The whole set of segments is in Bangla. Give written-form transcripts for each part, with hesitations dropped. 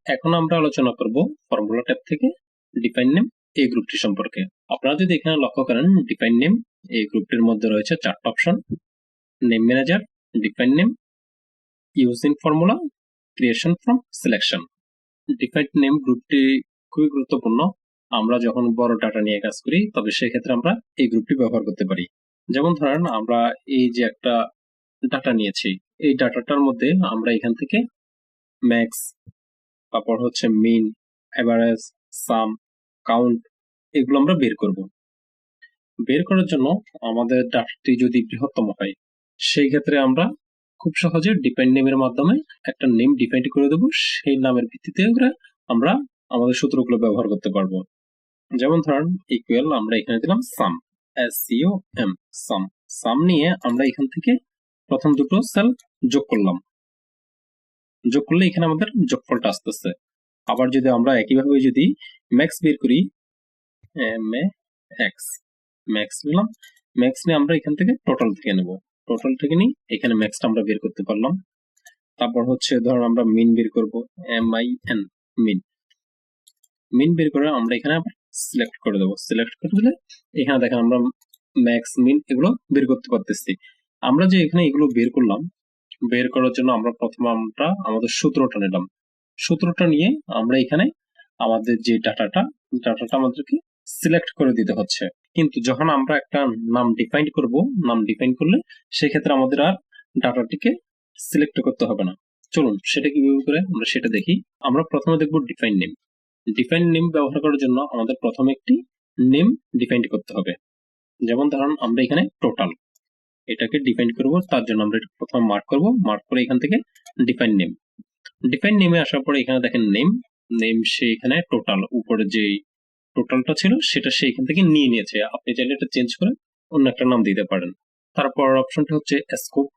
এখন আমরা আলোচনা করব ফর্মুলা ট্যাব থেকে ডিফাইন নেম এই গ্রুপটি সম্পর্কে। আপনারা যদি এখানে লক্ষ্য করেন, ডিফাইন নেম এই গ্রুপটির মধ্যে রয়েছে 4টা option: name manager, define name, use in formula, creation from selection. Define name গ্রুপটি খুবই গুরুত্বপূর্ণ। আমরা যখন বড় ডাটা নিয়ে কাজ করি তবে সেক্ষেত্রে আমরা এই গ্রুপটি ব্যবহার করতে পারি। যেমন ধরেন, আমরা এই যে একটা ডাটা নিয়েছি, এই ডাটাটার মধ্যে আমরা এখান থেকে ম্যাক্স, তারপর হচ্ছে মিন, এভারেজ, সাম, কাউন্ট, এগুলো আমরা বের করব। বের করার জন্য আমাদের ডাটাটি যদি বৃহত্তম হয়, সেই ক্ষেত্রে আমরা খুব সহজে ডিফাইন নেমের মাধ্যমে একটা নেম ডিফাইন করে দেবো। সেই নামের ভিত্তিতে আমরা আমাদের সূত্রগুলো ব্যবহার করতে পারবো। যেমন ধরেন, ইকুয়াল আমরা এখানে দিলাম সাম, SCOM, সাম। সাম নিয়ে আমরা এখান থেকে প্রথম দুটো সেল যোগ করলাম। যোগ করলে এখানে আমাদের যোগফলটা আসতেছে। আবার যদি আমরা একইভাবে যদি ম্যাক্স বের করি, ম্যাক্স নিলাম, ম্যাক্স নিয়ে আমরা এখান থেকে টোটাল থেকে নেব। টোটাল থেকে নিয়ে এখানে ম্যাক্সটা আমরা বের করতে পারলাম। তারপর হচ্ছে ধরুন আমরা মিন বের করব, MIN, মিন। মিন বের করে আমরা এখানে সিলেক্ট করে দেবো। সিলেক্ট করে দিলে এখানে দেখেন আমরা ম্যাক্স, মিন এগুলো বের করতে পারতেছি। আমরা যে এখানে এগুলো বের করলাম, বের করার জন্য আমরা প্রথমে আমাদের সূত্রটা নিলাম। সূত্রটা নিয়ে আমরা এখানে আমাদের যে ডাটাটা আমাদেরকে সিলেক্ট করে দিতে হচ্ছে। কিন্তু যখন আমরা একটা নাম ডিফাইন করব, নাম ডিফাইন করলে সেক্ষেত্রে আমাদের আর ডাটাটিকে সিলেক্ট করতে হবে না। চলুন সেটা কিভাবে করে আমরা সেটা দেখি। আমরা প্রথমে দেখব ডিফাইন নেম। ডিফাইন নেম ব্যবহার করার জন্য আমাদের প্রথমে একটি নেম ডিফাইন করতে হবে। যেমন ধরুন আমরা এখানে টোটাল এটাকে ডিফাইন করব, তার জন্য আমরা প্রথমে মার্ক করব। মার্ক করে এখান থেকে ডিফাইন নেম। ডিফাইন নেমে আসার পরে এখানে দেখেন নেম সে এখানে টোটাল উপরে যে টোটালটা ছিল সেটা সে এখান থেকে নিয়ে নিয়েছে। আপনি চাইলে এটা চেঞ্জ করে অন্য একটা নাম দিতে পারেন। তারপর অপশনটি হচ্ছে স্কোপ।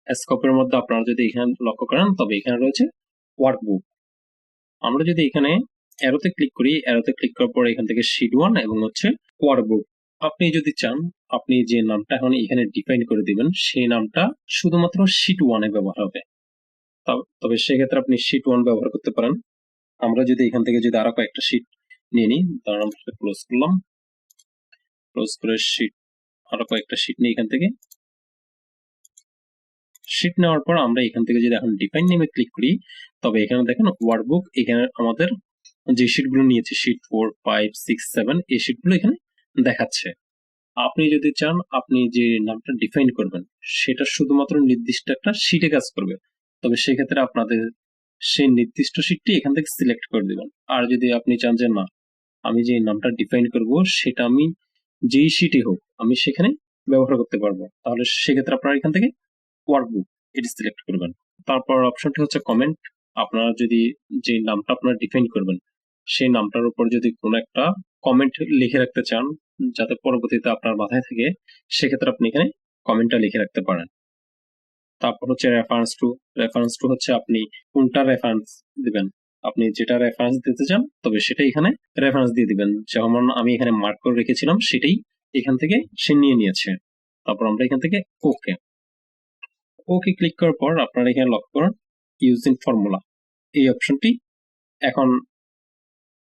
স্কোপের মধ্যে আপনারা যদি এখানে লক্ষ্য করেন তবে এখানে রয়েছে ওয়ার্কবুক। আমরা যদি এখানে অ্যারোতে ক্লিক করি, অ্যারোতে ক্লিক করার পর এখান থেকে শীট 1 এবং হচ্ছে ওয়ার্কবুক। আপনি যদি চান, আপনি যে নামটা এখন এখানে ডিফাইন করে দিবেন সেই নামটা শুধুমাত্র শীট 1 এ ব্যবহার হবে। তবে সেক্ষেত্রে আপনি শীট 1 ব্যবহার করতে পারেন। আমরা যদি এখান থেকে যদি আরো কয়েকটা শীট নিয়ে নিই, তাহলে আমরা ক্লোজ করলাম। ক্লোজ করে শীট আরো কয়েকটা শীট নিয়ে এখান থেকে শীট নেওয়ার পর আমরা এখান থেকে যদি এখন ডিফাইন নেমে ক্লিক করি, তবে এখানে দেখেন ওয়ার্কবুক, এখানে আমাদের যে শীটগুলো নিয়েছে শীট 4, 5, 6, 7 এই শীটগুলো এখানে দেখাচ্ছে। আপনি যদি চান, আপনি যে নামটা ডিফাইন করবেন সেটা শুধুমাত্র নির্দিষ্ট একটা শীটে কাজ করবে, তবে সেক্ষেত্রে আপনাদের সেই নির্দিষ্ট শীটটি এখান থেকে সিলেক্ট করে দিবেন। আর যদি আপনি চান যে না, আমি যে নামটা ডিফাইন করব সেটা আমি যেই শীটে হোক আমি সেখানে ব্যবহার করতে পারবো, তাহলে সেক্ষেত্রে আপনারা এখান থেকে ওয়ার্কবুক এটি সিলেক্ট করবেন। তারপর অপশনটি হচ্ছে কমেন্ট। আপনারা যদি যে নামটা আপনারা ডিফাইন করবেন সেই নামটার উপর যদি কোনো একটা কমেন্ট লিখে রাখতে চান যাতে পরবর্তীতে আপনার মাথায় থাকে, সেক্ষেত্রে আপনি এখানে কমেন্টটা লিখে রাখতে পারেন। তারপর হচ্ছে রেফারেন্স টু। রেফারেন্স টু হচ্ছে আপনি কোনটা রেফারেন্স দিবেন, আপনি যেটা রেফারেন্স দিতে চান তবে সেটা এখানে রেফারেন্স দিয়ে দিবেন। যেমন আমি এখানে মার্ক করে রেখেছিলাম সেটাই এখান থেকে সে নিয়ে নিয়েছে। তারপর আমরা এখান থেকে ওকে ক্লিক করার পর আপনারা এখানে লক্ষ্য করুন ইউজ ইন ফর্মুলা এই অপশনটি এখন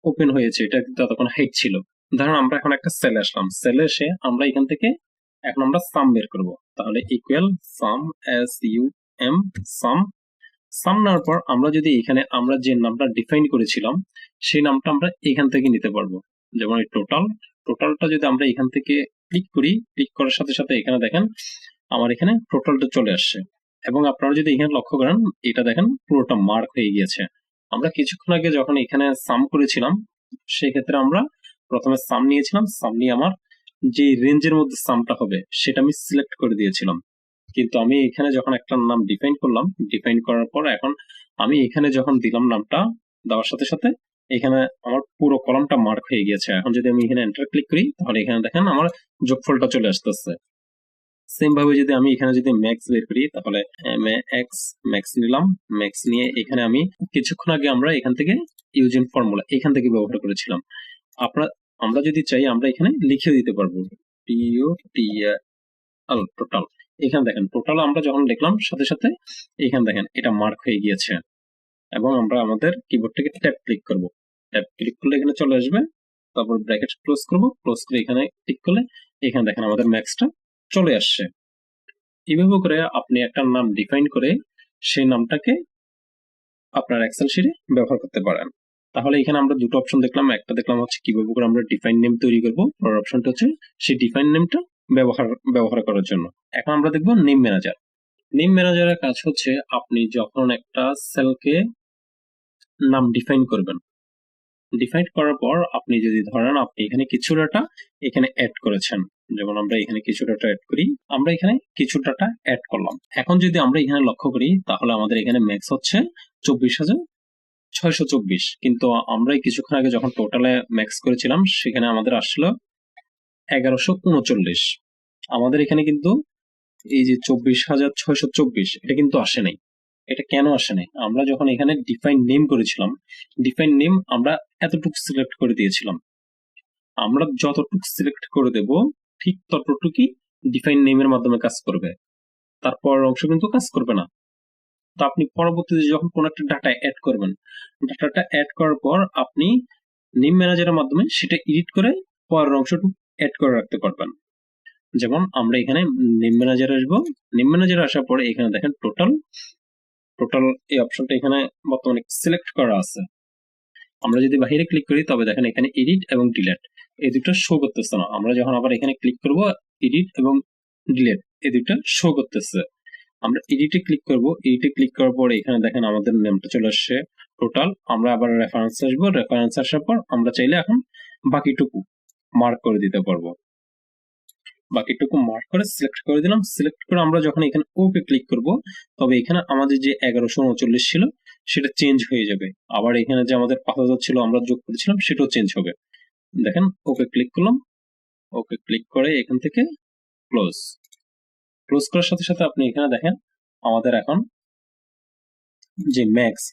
ওপেন হয়েছে। এটা কিন্তু ততক্ষণ হাইড ছিল। ধরুন আমরা এখন একটা সেলে আসলাম, সেলে এসে আমরা এখান থেকে এখন আমরা সাম বের করব। তাহলে ইকুয়াল সাম, SUM, সাম। সাম নেওয়ার পর আমরা যদি এখানে আমরা যে নামটা ডিফাইন করেছিলাম সেই নামটা আমরা এখান থেকে নিতে পারবো। যেমন এই টোটালটা যদি আমরা এখান থেকে ক্লিক করি, ক্লিক করার সাথে সাথে এখানে দেখেন আমার এখানে টোটালটা চলে আসছে। এবং আপনারা যদি এখানে লক্ষ্য করেন, এটা দেখেন পুরোটা মার্ক হয়ে গিয়েছে। আমরা কিছুক্ষণ আগে যখন এখানে সাম করেছিলাম সেক্ষেত্রে আমরা প্রথমে সাম নিয়েছিলাম, সাম নিয়ে আমার যে রেঞ্জের মধ্যে সামটা হবে সেটা আমি সিলেক্ট করে দিয়েছিলাম। কিন্তু আমি এখানে যখন একটা নাম ডিফাইন করলাম, ডিফাইন করার পর এখন আমি এখানে যখন দিলাম নামটা দেওয়ার সাথে সাথে এখানে আমার পুরো কলামটা মার্ক হয়ে গিয়েছে। এখন যদি আমি এখানে এন্টার ক্লিক করি তাহলে এখানে দেখেন আমার যোগফলটা চলে আসতেছে। সেম ভাবে যদি আমি এখানে যদি ম্যাক্স বের করি তাহলে ম্যাক্স নিলাম, ম্যাক্স নিয়ে এখানে আমি কিছুক্ষণ আগে আমরা এখান থেকে ইউজ ইন ফর্মুলা এখান থেকে ব্যবহার করেছিলাম। আমরা যদি চাই আমরা এখানে লিখে দিতে পারবো টোটাল। এখানে দেখেন টোটাল আমরা যখন লিখলাম সাথে সাথে এখানে দেখেন এটা মার্ক হয়ে গিয়েছে। এবং আমরা আমাদের কিবোর্ড থেকে ট্যাব ক্লিক করব। ট্যাব ক্লিক করলে এখানে চলে আসবে, তারপর ব্র্যাকেট ক্লোজ করব, ক্লোজ করে এখানে ক্লিক করলে এখানে দেখেন আমাদের ম্যাক্সটা চলে আসছে। এইভাবে করে আপনি একটা নাম ডিফাইন করে সেই নামটাকে আপনার এক্সেল শিটে ব্যবহার করতে পারেন। তাহলে এখানে আমরা দুটো অপশন দেখলাম, একটা দেখলাম হচ্ছে কিভাবে করে আমরা ডিফাইন নেম তৈরি করব, পরের অপশনটা হচ্ছে সেই ডিফাইন নেমটা ব্যবহার করার জন্য। এখন আমরা দেখব নেম ম্যানেজার। নেম ম্যানেজারের কাজ হচ্ছে আপনি যখন একটা সেলকে নাম ডিফাইন করবেন, ডিফাইন করার পর আপনি যদি ধরেন আপনি এখানে কিছু ডাটা এখানে অ্যাড করেছেন, যেমন আমরা এখানে কিছু ডাটা অ্যাড করি, আমরা এখানে কিছু ডাটা অ্যাড করলাম। এখন যদি আমরা এখানে লক্ষ্য করি তাহলে আমাদের এখানে ম্যাক্স হচ্ছে 24,624, কিন্তু আমরা কিছুক্ষণ আগে যখন টোটালে ম্যাক্স করেছিলাম সেখানে আমাদের আসলো 1139। আমাদের এখানে কিন্তু এই যে 24,624 এটা কিন্তু আসে নাই। এটা কেন আসে নাই? আমরা যখন এখানে ডিফাইন নেম করেছিলাম, ডিফাইন নেম আমরা এতটুকু সিলেক্ট করে দিয়েছিলাম। আমরা যতটুকু সিলেক্ট করে দেব ঠিক ততটুকুই ডিফাইন নেমের মাধ্যমে কাজ করবে, তারপর অংশ কিন্তু কাজ করবে না। তো আপনি পরবর্তীতে যখন কোনো একটা ডাটা অ্যাড করবেন, ডাটাটা অ্যাড করার পর আপনি নেম ম্যানেজারের মাধ্যমে সেটা এডিট করে পরের অংশটুকু অ্যাড করে রাখতে পারবেন। যেমন আমরা এখানে নেম ম্যানেজারে আসবো, নেম ম্যানেজারে আসার পরে এখানে দেখেন টোটাল এই অপশনটা এখানে বর্তমানে সিলেক্ট করা আছে। আমরা যদি বাইরে ক্লিক করি তবে দেখেন এখানে এডিট এবং ডিলেট এই দুটো শো করতেছে না। আমরা যখন আবার এখানে ক্লিক করব এডিট এবং ডিলেট এই দুটো শো করতেছে। আমরা এডিটে ক্লিক করব, এডিটে ক্লিক করার পর এখানে দেখেন আমাদের নেমটা চলে আসছে টোটাল। আমরা আবার রেফারেন্স আসবো, রেফারেন্স আসার পর আমরা চাইলে এখন বাকিটুকু মার্ক করে দিতে পারবো। বাকিটুকু মার্ক করে সিলেক্ট করে দিলাম। সিলেক্ট করে আমরা যখন এখানে ওকে ক্লিক করব তবে এখানে আমাদের যে 1139 ছিল সেটা চেঞ্জ হয়ে যাবে। আবার এখানে যে আমাদের 5,000 ছিল আমরা যোগ করেছিলাম সেটাও চেঞ্জ হবে। দেখেন ওকে ক্লিক করলাম, ওকে ক্লিক করে এখান থেকে ক্লোজ করার সাথে সাথে আপনি এখানে দেখেন আমাদের এখন যে ম্যাক্স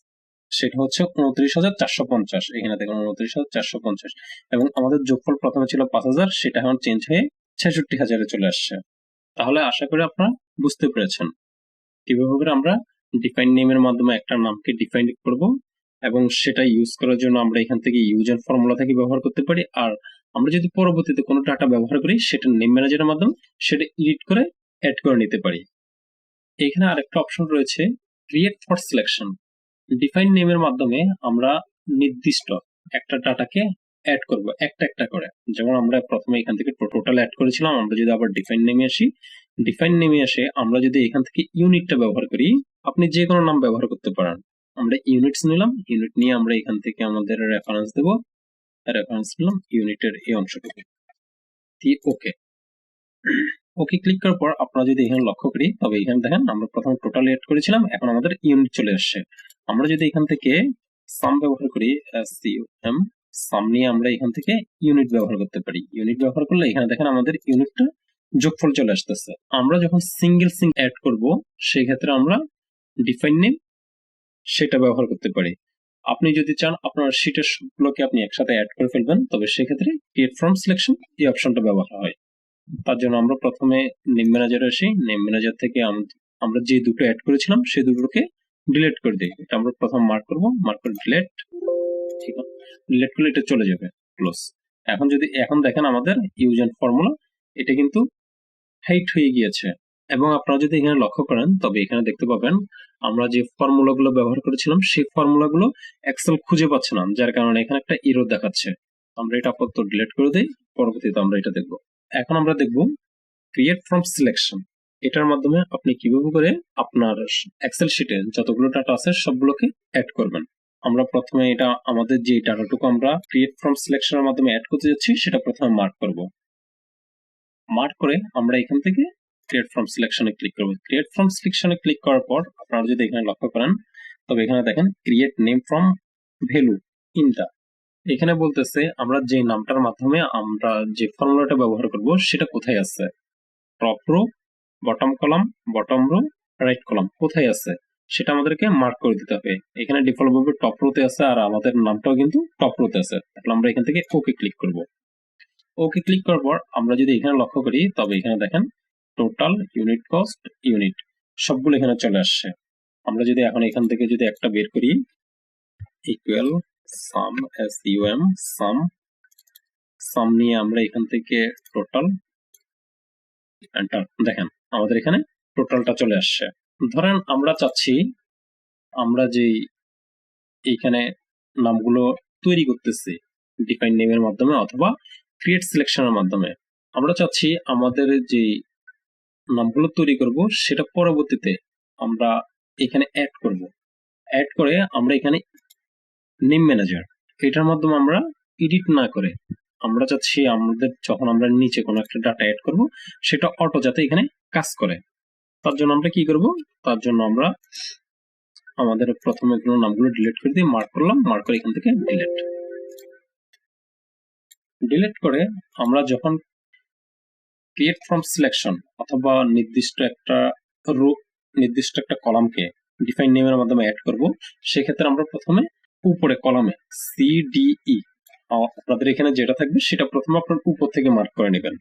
সেটা হচ্ছে 29,450। এখানে দেখুন 29,450 এবং আমাদের যোগফল প্রথমে ছিল 5,000, সেটা এখন চেঞ্জ হয়ে 66,000-এ চলে আসছে। তাহলে আশা করি আপনারা বুঝতে পেরেছেন কিভাবে করে আমরা ডিফাইন নেমের মাধ্যমে একটা নামকে ডিফাইন করব এবং সেটা ইউজ করার জন্য আমরা এখান থেকে ইউজ এন্ড ফর্মুলা থেকে ব্যবহার করতে পারি। আর আমরা যদি পরবর্তীতে কোনো ডাটা ব্যবহার করি সেটা নেম ম্যানেজারের মাধ্যমে সেটা এডিট করে অ্যাড করে নিতে পারি। এখানে আরেকটা অপশন রয়েছে ক্রিয়েট ফর সিলেকশন। ডিফাইন নেমের মাধ্যমে আমরা নির্দিষ্ট একটা ডাটাকে অ্যাড করব একটা একটা করে। যেমন আমরা প্রথমে এখান থেকে টোটাল অ্যাড করেছিলাম, আমরা যদি আবার ডিফাইন নেমে আসি, ডিফাইন নেমে আসে আমরা যদি এখান থেকে ইউনিটটা ব্যবহার করি, আপনি যে কোনো নাম ব্যবহার করতে পারেন। আমরা ইউনিটস নিলাম, ইউনিট নিয়ে আমরা এখান থেকে আমাদের রেফারেন্স দেব, রেফারেন্স নিলাম ইউনিটের এই অংশটুকু দিয়ে ওকে ওকে ক্লিক করার পর আপনারা যদি এখানে লক্ষ্য করি তবে এখানে দেখেন আমরা প্রথমে টোটাল এড করেছিলাম, এখন আমাদের ইউনিট চলে আসছে। আমরা যদি এখান থেকে সাম ব্যবহার করি, SUM সাম নিয়ে আমরা এখান থেকে ইউনিট ব্যবহার করতে পারি। ইউনিট ব্যবহার করলে এখানে দেখেন আমাদের ইউনিটটা যোগফল চলে আসতেছে। আমরা যখন সিঙ্গেল অ্যাড করব সেই ক্ষেত্রে আমরা ডিফাইন নেম সেটা ব্যবহার করতে পারি। আপনি যদি চান আপনার শীটের সবগুলোকে আপনি একসাথে অ্যাড করে ফেলবেন তবে সেক্ষেত্রে ক্রিয়েট ফ্রম সিলেকশন এই অপশনটা ব্যবহার হয়। তার জন্য আমরা প্রথমে নেম ম্যানেজারে আসি, নেম ম্যানেজার থেকে আমরা যে দুটো অ্যাড করেছিলাম সেই দুটোকে ডিলিট করে দিই। এটা আমরা প্রথম মার্ক করব, মার্ক করে ডিলিট, ঠিক আছে, ডিলিট করলে এটা চলে যাবে ক্লোজ। এখন দেখেন আমাদের ইউজ এন্ড ফর্মুলা এটা কিন্তু হাইট হয়ে গিয়েছে। এবং আপনারা যদি এখানে লক্ষ্য করেন তবে এখানে দেখতে পাবেন আমরা যে ফর্মুলাগুলো ব্যবহার করেছিলাম সেই ফর্মুলাগুলো এক্সেল খুঁজে পাচ্ছে না, যার কারণে এখানে একটা এরর দেখাচ্ছে। আমরা এটা আপাতত ডিলিট করে দেই, পরবর্তীতে আমরা এটা দেখব। এখন আমরা দেখব ক্রিয়েট ফ্রম সিলেকশন। এটার মাধ্যমে আপনি কিভাবে করে আপনার এক্সেল শিটে যতগুলো ডাটা আছে সবগুলোকে অ্যাড করবেন। আমরা প্রথমে এটা আমাদের যে ডাটাটুকু আমরা ক্রিয়েট ফ্রম সিলেকশনের মাধ্যমে অ্যাড করতে যাচ্ছি সেটা প্রথমে মার্ক করব। মার্ক করে আমরা এখান থেকে ক্রিয়েট ফ্রম সিলেকশনে ক্লিক করব। ক্রিয়েট ফ্রম সিলেকশনে ক্লিক করার পর আপনারা যদি এখানে লক্ষ্য করেন তবে এখানে দেখেন create name from value in the, এখানে বলতেছে আমরা যে নামটার মাধ্যমে আমরা যে ফর্মুলাটা ব্যবহার করব সেটা কোথায় আছে। Top row, bottom column, bottom row, right column কোথায় আছে সেটা আমাদেরকে মার্ক করে দিতে হবে। এখানে ডিফল্ট ভাবে টপ রোতে আছে আর আমাদের নামটাও কিন্তু টপ রোতে আছে। তাহলে আমরা এখান থেকে ওকে ক্লিক করব। ওকে ক্লিক করার পর আমরা যদি এখানে লক্ষ্য করি তবে এখানে দেখেন টোটাল, ইউনিট কস্ট, ইউনিট সবগুলো এখানে চলে আসছে। আমরা যদি এখন এখান থেকে যদি একটা বের করি ইকুয়াল সাম SUM সাম সাম নিয়ে আমরা এখান থেকে টোটাল এন্টার। দেখেন আমাদের এখানে টোটালটা চলে আসছে। ধরেন আমরা চাচ্ছি আমরা যে এইখানে নামগুলো তৈরি করতেছি ডিফাইন নেমের মাধ্যমে অথবা ক্রিয়েট সিলেকশনের মাধ্যমে, আমরা চাচ্ছি আমাদের যে নামগুলো তৈরি করব সেটা পরবর্তীতে আমরা এখানে অ্যাড করব। অ্যাড করে আমরা এখানে নেম ম্যানেজার এটার মাধ্যমে আমরা এডিট না করে আমরা চাচ্ছি আমাদের যখন আমরা নিচে কোনো একটা ডাটা অ্যাড করব সেটা অটো যাতে এখানে কাজ করে। তার জন্য আমরা কি করব, তার জন্য আমরা আমাদের প্রথমে কোনো নামগুলো ডিলিট করে দিয়ে মার্ক করলাম, মার্ক করে এখান থেকে ডিলিট করে আমরা যখন ক্রিয়েট ফ্রম সিলেকশন অথবা নির্দিষ্ট একটা রো নির্দিষ্ট একটা কলামকে ডিফাইন নেমের মাধ্যমে অ্যাড করব, সেক্ষেত্রে আমরা প্রথমে উপরে কলামে CDE আপনাদের এখানে যেটা থাকবে সেটা প্রথমে আপনার উপর থেকে মার্ক করে নেবেন।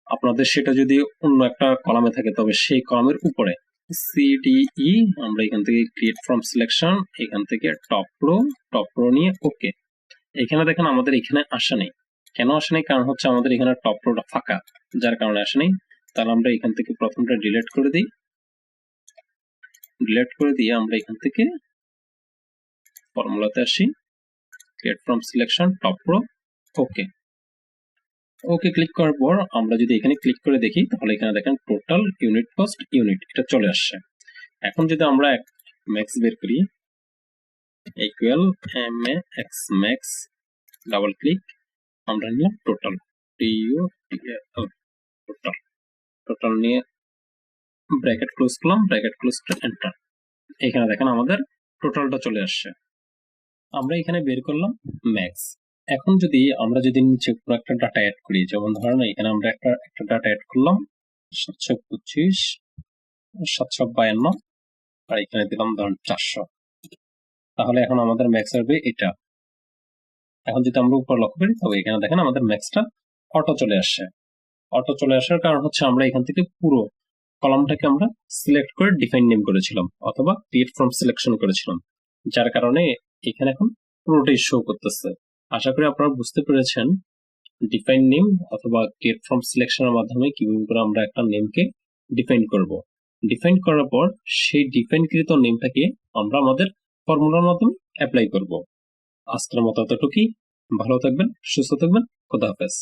আপনাদের সেটা যদি অন্য একটা কলামে থাকে তবে সেই কলামের উপরে CDE আমরা এখান থেকে ক্রিয়েট ফ্রম সিলেকশন এখান থেকে টপ রো নিয়ে ওকে। এখানে দেখেন আমাদের এখানে আসে নেই, কেন আসে নেই? কারণ হচ্ছে আমাদের এখানে টপ রোটা ফাঁকা, যার কারণে আসে নেই। তাহলে আমরা এখান থেকে প্রথমটা ডিলিট করে দিই, ডিলিট করে দিয়ে আমরা এখান থেকে ফর্মুলাতে আসি, create from selection top row okay. Okay click করার পর আমরা যদি এখানে ক্লিক করে দেখি তাহলে এখানে দেখেন টোটাল ইউনিট কস্ট ইউনিট এটা চলে আসছে। এখন যদি আমরা ম্যাক্স বের করি equal MAX max double click আমরা নিলাম টোটাল টোটাল টোটাল নিয়ে ব্র্যাকেট ক্লোজ করলাম, ব্র্যাকেট ক্লোজ করে এন্টার। এখানে দেখেন আমাদের টোটালটা চলে আসছে। আমরা এখানে বের করলাম ম্যাক্স। এখন যদি আমরা যদি নিচে পুরো একটা ডাটা অ্যাড করি, যেমন ধরেন এখানে আমরা একটা ডাটা অ্যাড করলাম 725 752 আর এখানে দিলাম ধরেন 400, তাহলে এখন আমাদের ম্যাক্স আসবে এটা। এখন যদি আমরা উপর লক্ষ্য করি তবে এখানে দেখেন আমাদের ম্যাক্সটা অটো চলে আসছে। অটো চলে আসার কারণ হচ্ছে আমরা এখান থেকে পুরো কলামটাকে আমরা সিলেক্ট করে ডিফাইন নেম করেছিলাম অথবা ক্রিয়েট ফ্রম সিলেকশন করেছিলাম, যার কারণে এখানে এখন পুরোটাই শো করতেছে। আশা করি আপনারা বুঝতে পেরেছেন ডিফাইন নেম অথবা ক্রিয়েট ফ্রম সিলেকশনের মাধ্যমে কিভাবে করে আমরা একটা নেমকে ডিফাইন করব। ডিফাইন করার পর সেই ডিফাইনকৃত নেমটাকে আমরা আমাদের ফর্মুলার মাধ্যমে অ্যাপ্লাই করব। আজকের মতো এতটুকুই। ভালো থাকবেন, সুস্থ থাকবেন, খোদা হাফেজ।